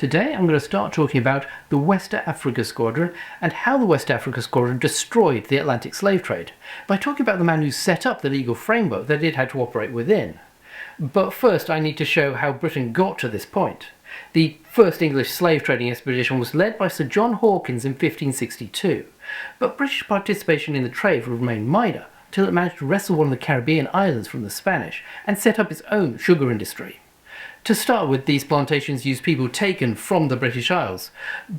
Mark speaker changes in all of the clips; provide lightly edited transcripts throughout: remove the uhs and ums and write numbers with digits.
Speaker 1: Today I'm going to start talking about the West Africa Squadron and how the West Africa Squadron destroyed the Atlantic slave trade, by talking about the man who set up the legal framework that it had to operate within. But first I need to show how Britain got to this point. The first English slave trading expedition was led by Sir John Hawkins in 1562, but British participation in the trade remained minor till it managed to wrestle one of the Caribbean islands from the Spanish and set up its own sugar industry. To start with, these plantations used people taken from the British Isles,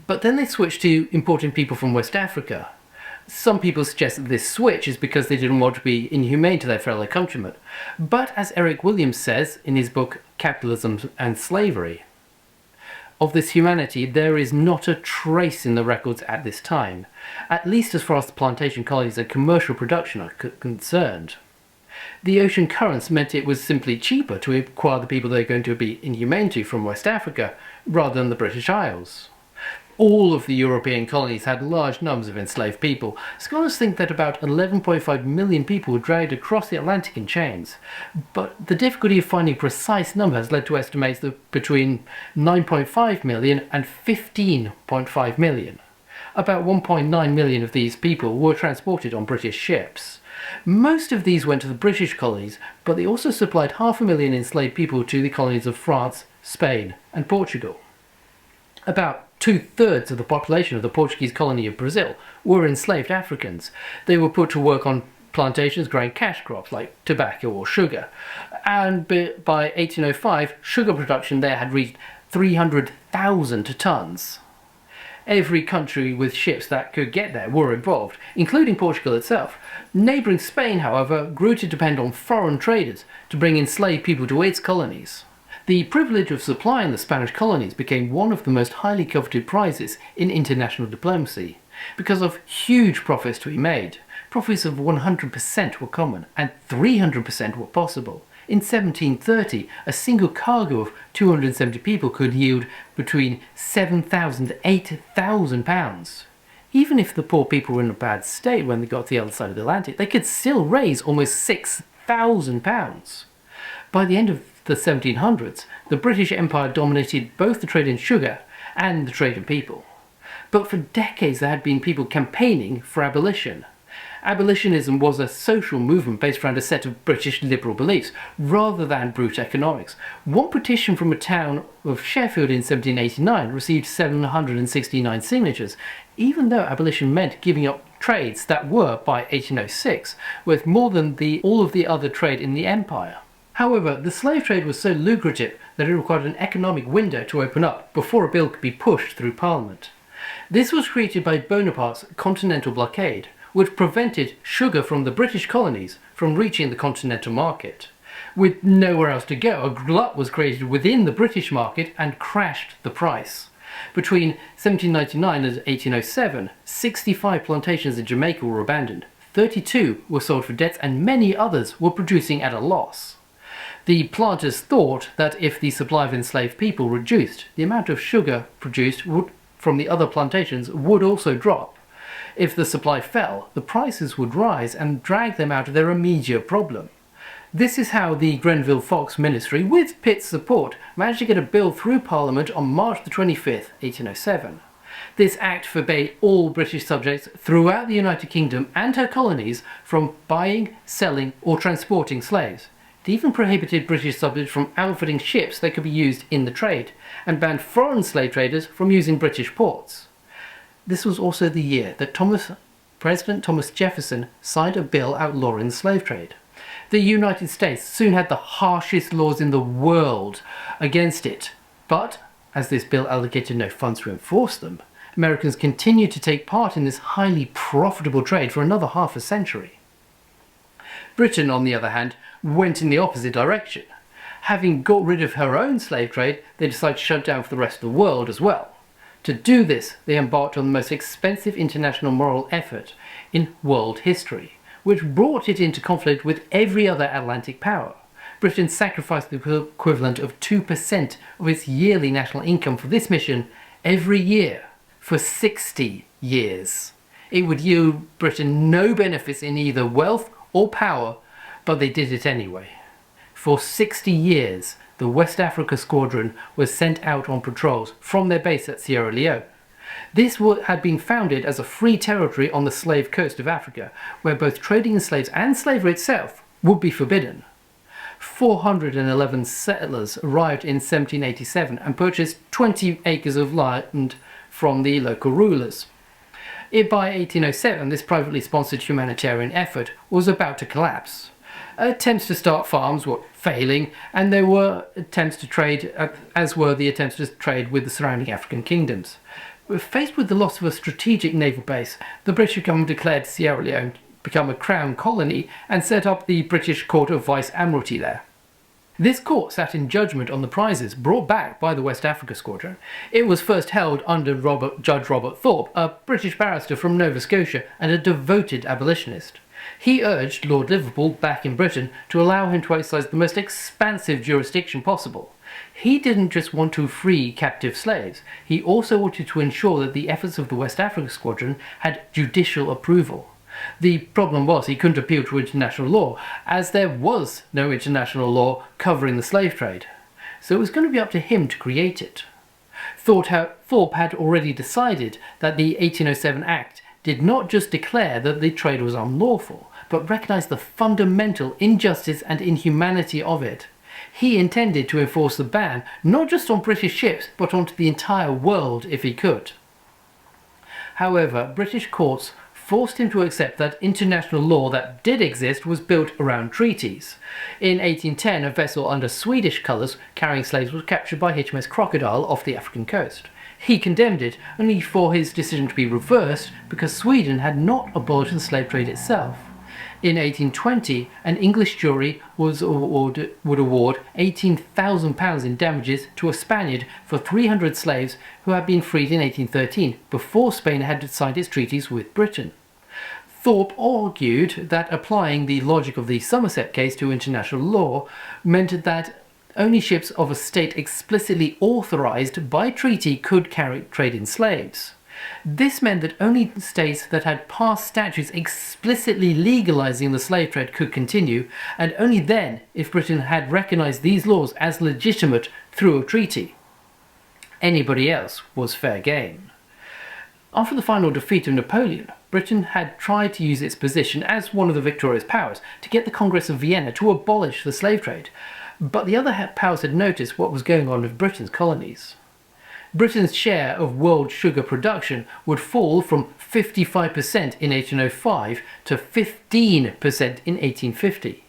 Speaker 1: but then they switched to importing people from West Africa. Some people suggest that this switch is because they didn't want to be inhumane to their fellow countrymen, but as Eric Williams says in his book Capitalism and Slavery, of this humanity there is not a trace in the records at this time, at least as far as the plantation colonies and commercial production are concerned. The ocean currents meant it was simply cheaper to acquire the people they're going to be inhumane to from West Africa, rather than the British Isles. All of the European colonies had large numbers of enslaved people. Scholars think that about 11.5 million people were dragged across the Atlantic in chains, but the difficulty of finding a precise number has led to estimates of between 9.5 million and 15.5 million. About 1.9 million of these people were transported on British ships. Most of these went to the British colonies, but they also supplied 500,000 enslaved people to the colonies of France, Spain and Portugal. About 2/3 of the population of the Portuguese colony of Brazil were enslaved Africans. They were put to work on plantations growing cash crops like tobacco or sugar, and by 1805 sugar production there had reached 300,000 tons. Every country with ships that could get there were involved, including Portugal itself. Neighbouring Spain, however, grew to depend on foreign traders to bring enslaved people to its colonies. The privilege of supplying the Spanish colonies became one of the most highly coveted prizes in international diplomacy, because of huge profits to be made. Profits of 100% were common, and 300% were possible. In 1730, a single cargo of 270 people could yield between £7,000 to £8,000. Even if the poor people were in a bad state when they got to the other side of the Atlantic, they could still raise almost £6,000. By the end of the 1700s, the British Empire dominated both the trade in sugar and the trade in people. But for decades there had been people campaigning for abolition. Abolitionism was a social movement based around a set of British liberal beliefs, rather than brute economics. One petition from a town of Sheffield in 1789 received 769 signatures, even though abolition meant giving up trades that were, by 1806, worth more than all of the other trade in the empire. However, the slave trade was so lucrative that it required an economic window to open up before a bill could be pushed through Parliament. This was created by Bonaparte's continental blockade, which prevented sugar from the British colonies from reaching the continental market. With nowhere else to go, a glut was created within the British market and crashed the price. Between 1799 and 1807, 65 plantations in Jamaica were abandoned, 32 were sold for debts, and many others were producing at a loss. The planters thought that if the supply of enslaved people reduced, the amount of sugar produced from the other plantations would also drop. If the supply fell, the prices would rise and drag them out of their immediate problem. This is how the Grenville Fox ministry, with Pitt's support, managed to get a bill through Parliament on March 25, 1807. This act forbade all British subjects throughout the United Kingdom and her colonies from buying, selling or transporting slaves. It even prohibited British subjects from outfitting ships that could be used in the trade, and banned foreign slave traders from using British ports. This was also the year that President Thomas Jefferson signed a bill outlawing the slave trade. The United States soon had the harshest laws in the world against it, but as this bill allocated no funds to enforce them, Americans continued to take part in this highly profitable trade for another half a century. Britain, on the other hand, went in the opposite direction. Having got rid of her own slave trade, they decided to shut down for the rest of the world as well. To do this, they embarked on the most expensive international moral effort in world history, which brought it into conflict with every other Atlantic power. Britain sacrificed the equivalent of 2% of its yearly national income for this mission every year for 60 years. It would yield Britain no benefits in either wealth or power, but they did it anyway. For 60 years, the West Africa Squadron was sent out on patrols from their base at Sierra Leone. This had been founded as a free territory on the slave coast of Africa, where both trading in slaves and slavery itself would be forbidden. 411 settlers arrived in 1787 and purchased 20 acres of land from the local rulers. By 1807, this privately sponsored humanitarian effort was about to collapse. Attempts to start farms were failing, and there were attempts to trade, as were the attempts to trade with the surrounding African kingdoms. Faced with the loss of a strategic naval base, the British government declared Sierra Leone to become a crown colony and set up the British Court of Vice Admiralty there. This court sat in judgment on the prizes brought back by the West Africa Squadron. It was first held under Judge Robert Thorpe, a British barrister from Nova Scotia and a devoted abolitionist. He urged Lord Liverpool, back in Britain, to allow him to exercise the most expansive jurisdiction possible. He didn't just want to free captive slaves, he also wanted to ensure that the efforts of the West Africa Squadron had judicial approval. The problem was he couldn't appeal to international law, as there was no international law covering the slave trade. So it was going to be up to him to create it. Thorpe had already decided that the 1807 Act did not just declare that the trade was unlawful, but recognised the fundamental injustice and inhumanity of it. He intended to enforce the ban not just on British ships, but onto the entire world if he could. However, British courts forced him to accept that international law that did exist was built around treaties. In 1810, a vessel under Swedish colours carrying slaves was captured by HMS Crocodile off the African coast. He condemned it, only for his decision to be reversed because Sweden had not abolished the slave trade itself. In 1820, an English jury would award £18,000 in damages to a Spaniard for 300 slaves who had been freed in 1813, before Spain had signed its treaties with Britain. Thorpe argued that applying the logic of the Somerset case to international law meant that only ships of a state explicitly authorised by treaty could trade in slaves. This meant that only states that had passed statutes explicitly legalising the slave trade could continue, and only then if Britain had recognised these laws as legitimate through a treaty. Anybody else was fair game. After the final defeat of Napoleon, Britain had tried to use its position as one of the victorious powers to get the Congress of Vienna to abolish the slave trade, but the other powers had noticed what was going on with Britain's colonies. Britain's share of world sugar production would fall from 55% in 1805 to 15% in 1850.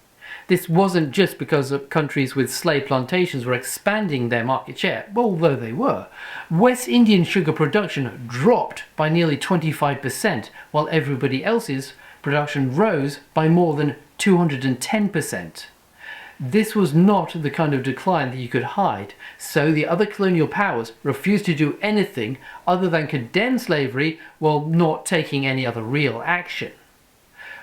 Speaker 1: This wasn't just because countries with slave plantations were expanding their market share, although they were. West Indian sugar production dropped by nearly 25%, while everybody else's production rose by more than 210%. This was not the kind of decline that you could hide, so the other colonial powers refused to do anything other than condemn slavery while not taking any other real action.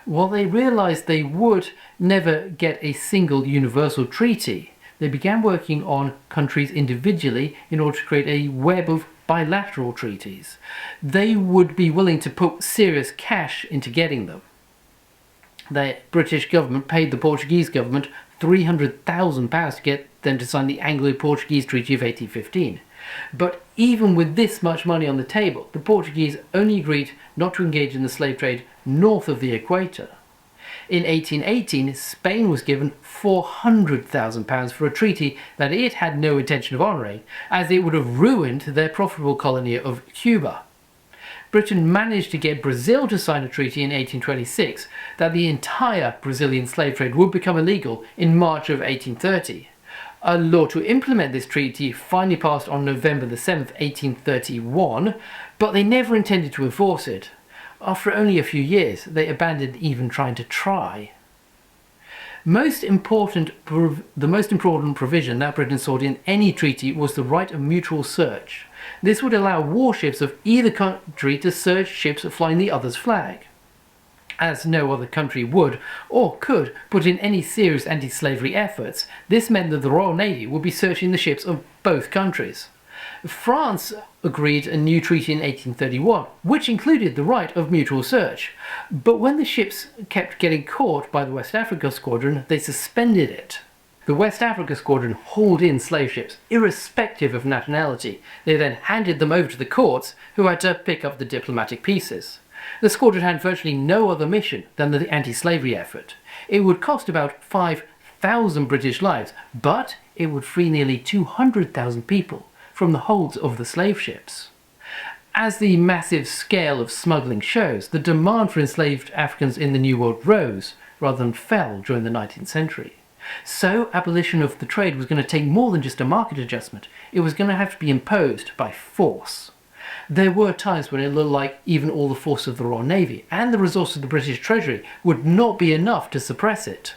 Speaker 1: While they realised they would never get a single universal treaty, they began working on countries individually in order to create a web of bilateral treaties. They would be willing to put serious cash into getting them. The British government paid the Portuguese government £300,000 to get them to sign the Anglo-Portuguese Treaty of 1815. But even with this much money on the table, the Portuguese only agreed not to engage in the slave trade north of the equator. In 1818, Spain was given £400,000 for a treaty that it had no intention of honouring, as it would have ruined their profitable colony of Cuba. Britain managed to get Brazil to sign a treaty in 1826 that the entire Brazilian slave trade would become illegal in March of 1830. A law to implement this treaty finally passed on November the 7th, 1831, but they never intended to enforce it. After only a few years, they abandoned even trying to try. The most important provision that Britain sought in any treaty was the right of mutual search. This would allow warships of either country to search ships flying the other's flag. As no other country would or could put in any serious anti-slavery efforts, this meant that the Royal Navy would be searching the ships of both countries. France agreed a new treaty in 1831, which included the right of mutual search. But when the ships kept getting caught by the West Africa Squadron, they suspended it. The West Africa Squadron hauled in slave ships, irrespective of nationality. They then handed them over to the courts, who had to pick up the diplomatic pieces. The squadron had virtually no other mission than the anti-slavery effort. It would cost about 5,000 British lives, but it would free nearly 200,000 people from the holds of the slave ships. As the massive scale of smuggling shows, the demand for enslaved Africans in the New World rose rather than fell during the 19th century. So abolition of the trade was going to take more than just a market adjustment. It was going to have to be imposed by force. There were times when it looked like even all the force of the Royal Navy and the resources of the British Treasury would not be enough to suppress it.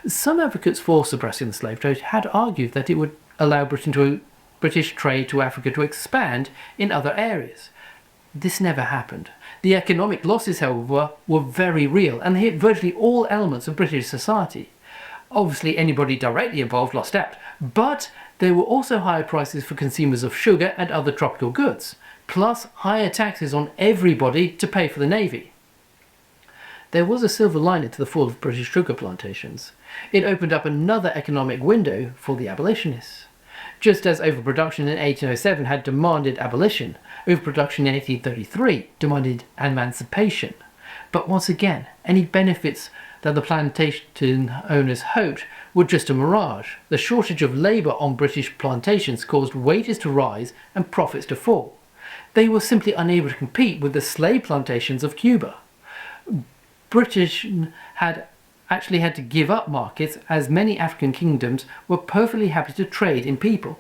Speaker 1: Some advocates for suppressing the slave trade had argued that it would allow British trade to Africa to expand in other areas. This never happened. The economic losses, however, were very real and they hit virtually all elements of British society. Obviously, anybody directly involved lost out, but there were also higher prices for consumers of sugar and other tropical goods, plus higher taxes on everybody to pay for the navy. There was a silver lining to the fall of British sugar plantations. It opened up another economic window for the abolitionists. Just as overproduction in 1807 had demanded abolition, overproduction in 1833 demanded emancipation. But once again, any benefits that the plantation owners hoped were just a mirage. The shortage of labour on British plantations caused wages to rise and profits to fall. They were simply unable to compete with the slave plantations of Cuba. British had actually had to give up markets as many African kingdoms were perfectly happy to trade in people.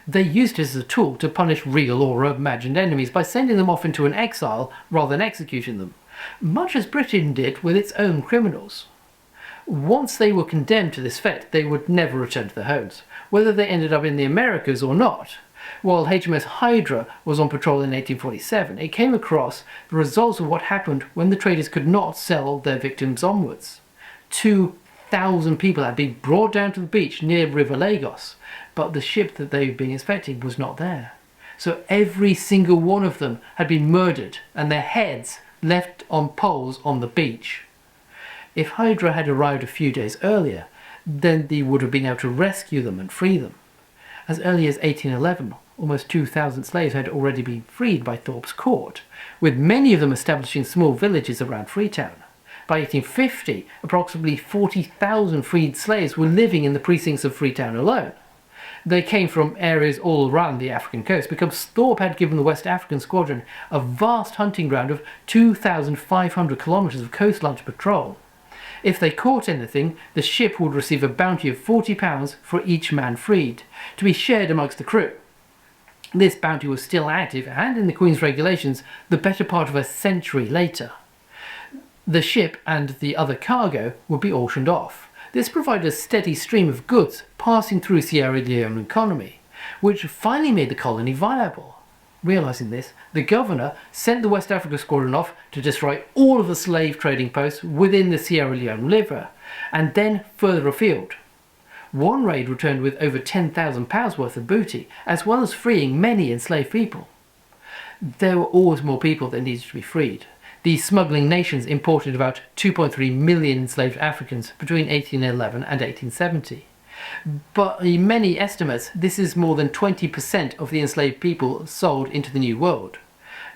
Speaker 1: They used it as a tool to punish real or imagined enemies by sending them off into an exile rather than executing them, much as Britain did with its own criminals. Once they were condemned to this fate, they would never return to their homes, whether they ended up in the Americas or not. While HMS Hydra was on patrol in 1847, it came across the results of what happened when the traders could not sell their victims onwards. 2,000 people had been brought down to the beach near River Lagos, but the ship that they were being inspected was not there. So every single one of them had been murdered and their heads left on poles on the beach. If Hydra had arrived a few days earlier, then they would have been able to rescue them and free them. As early as 1811, almost 2,000 slaves had already been freed by Thorpe's court, with many of them establishing small villages around Freetown. By 1850, approximately 40,000 freed slaves were living in the precincts of Freetown alone. They came from areas all around the African coast because Thorpe had given the West African Squadron a vast hunting ground of 2,500 kilometres of coastline to patrol. If they caught anything, the ship would receive a bounty of £40 for each man freed, to be shared amongst the crew. This bounty was still active and in the Queen's regulations the better part of a century later. The ship and the other cargo would be auctioned off. This provided a steady stream of goods passing through Sierra Leone economy, which finally made the colony viable. Realising this, the governor sent the West Africa Squadron off to destroy all of the slave trading posts within the Sierra Leone River, and then further afield. One raid returned with over £10,000 worth of booty, as well as freeing many enslaved people. There were always more people that needed to be freed. The smuggling nations imported about 2.3 million enslaved Africans between 1811 and 1870. But in many estimates, this is more than 20% of the enslaved people sold into the New World.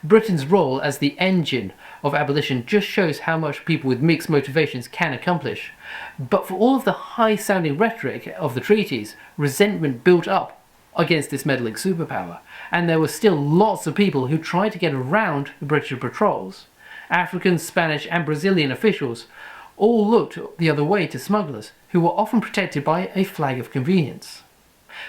Speaker 1: Britain's role as the engine of abolition just shows how much people with mixed motivations can accomplish. But for all of the high-sounding rhetoric of the treaties, resentment built up against this meddling superpower, and there were still lots of people who tried to get around the British patrols. African, Spanish and Brazilian officials all looked the other way to smugglers, who were often protected by a flag of convenience.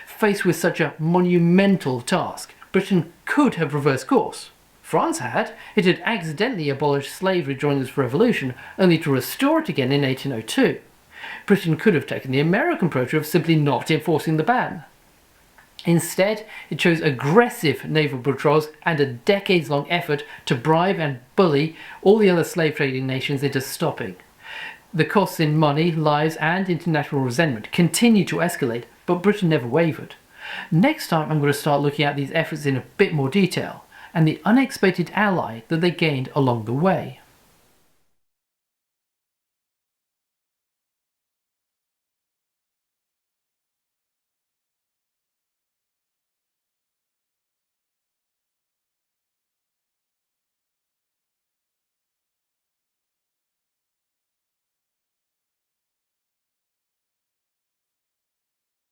Speaker 1: Faced with such a monumental task, Britain could have reversed course. France had. It had accidentally abolished slavery during this revolution, only to restore it again in 1802. Britain could have taken the American approach of simply not enforcing the ban. Instead, it chose aggressive naval patrols and a decades-long effort to bribe and bully all the other slave trading nations into stopping. The costs in money, lives and international resentment continued to escalate, but Britain never wavered. Next time I'm going to start looking at these efforts in a bit more detail, and the unexpected ally that they gained along the way.